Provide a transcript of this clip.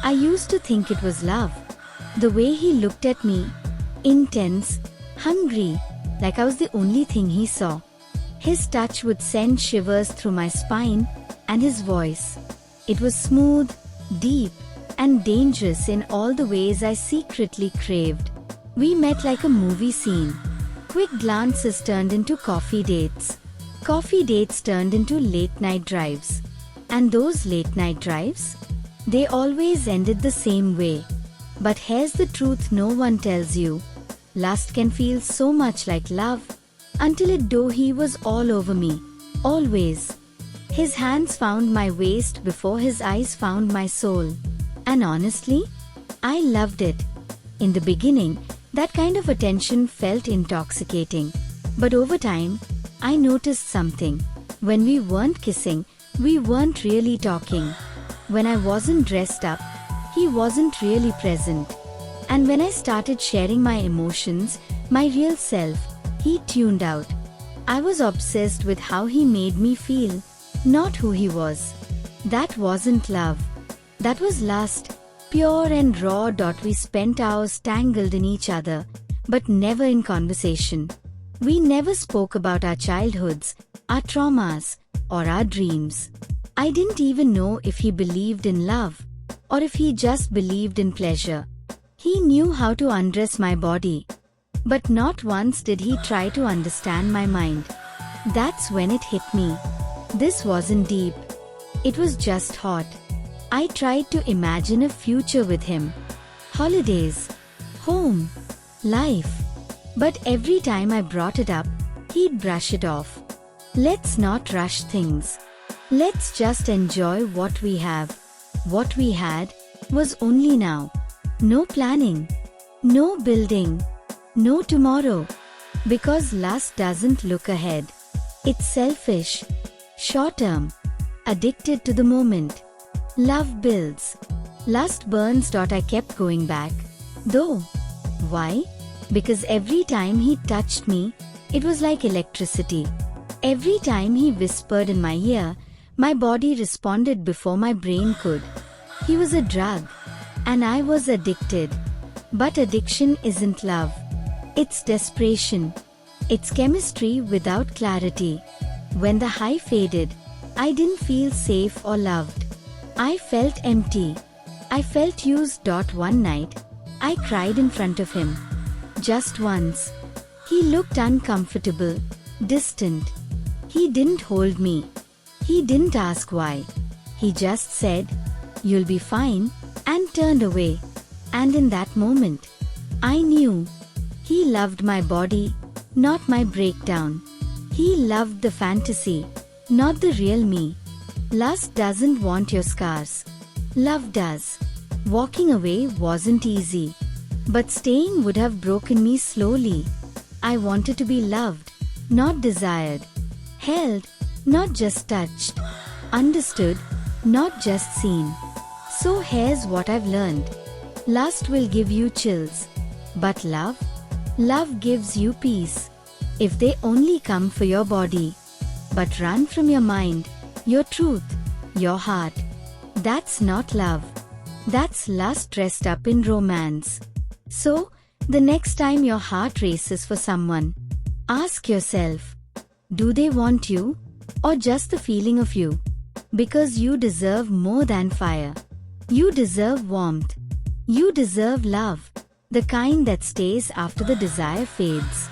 I used to think it was love. The way he looked at me, intense, hungry, like I was the only thing he saw. His touch would send shivers through my spine, and his voice. It was smooth, deep, and dangerous in all the ways I secretly craved. We met like a movie scene. Quick glances turned into coffee dates. Coffee dates turned into late-night drives. And those late-night drives? They always ended the same way. But here's the truth no one tells you. Lust can feel so much like love. Until it do, he was all over me. Always. His hands found my waist before his eyes found my soul. And honestly, I loved it. In the beginning, that kind of attention felt intoxicating. But over time, I noticed something. When we weren't kissing, we weren't really talking. When I wasn't dressed up, he wasn't really present. And when I started sharing my emotions, my real self, he tuned out. I was obsessed with how he made me feel, not who he was. That wasn't love. That was lust, pure and raw. We spent hours tangled in each other, but never in conversation. We never spoke about our childhoods, our traumas, or our dreams. I didn't even know if he believed in love, or if he just believed in pleasure. He knew how to undress my body, but not once did he try to understand my mind. That's when it hit me. This wasn't deep. It was just hot. I tried to imagine a future with him. Holidays, home, life. But every time I brought it up, he'd brush it off. Let's not rush things. Let's just enjoy what we have. What we had was only now. No planning. No building. No tomorrow. Because lust doesn't look ahead. It's selfish. Short-term. Addicted to the moment. Love builds. Lust burns. I kept going back. Though. Why? Because every time he touched me, it was like electricity. Every time he whispered in my ear, my body responded before my brain could. He was a drug. And I was addicted. But addiction isn't love. It's desperation. It's chemistry without clarity. When the high faded, I didn't feel safe or loved. I felt empty. I felt used. One night, I cried in front of him. Just once. He looked uncomfortable, distant. He didn't hold me. He didn't ask why. He just said, "You'll be fine," and turned away. And in that moment, I knew. He loved my body, not my breakdown. He loved the fantasy, not the real me. Lust doesn't want your scars. Love does. Walking away wasn't easy. But staying would have broken me slowly. I wanted to be loved, not desired. Held, not just touched. Understood, not just seen. So here's what I've learned. Lust will give you chills. But love gives you peace. If they only come for your body. But run from your mind, your truth, your heart. That's not love. That's lust dressed up in romance. So, the next time your heart races for someone, ask yourself, do they want you, or just the feeling of you? Because you deserve more than fire. You deserve warmth. You deserve love, the kind that stays after the desire fades.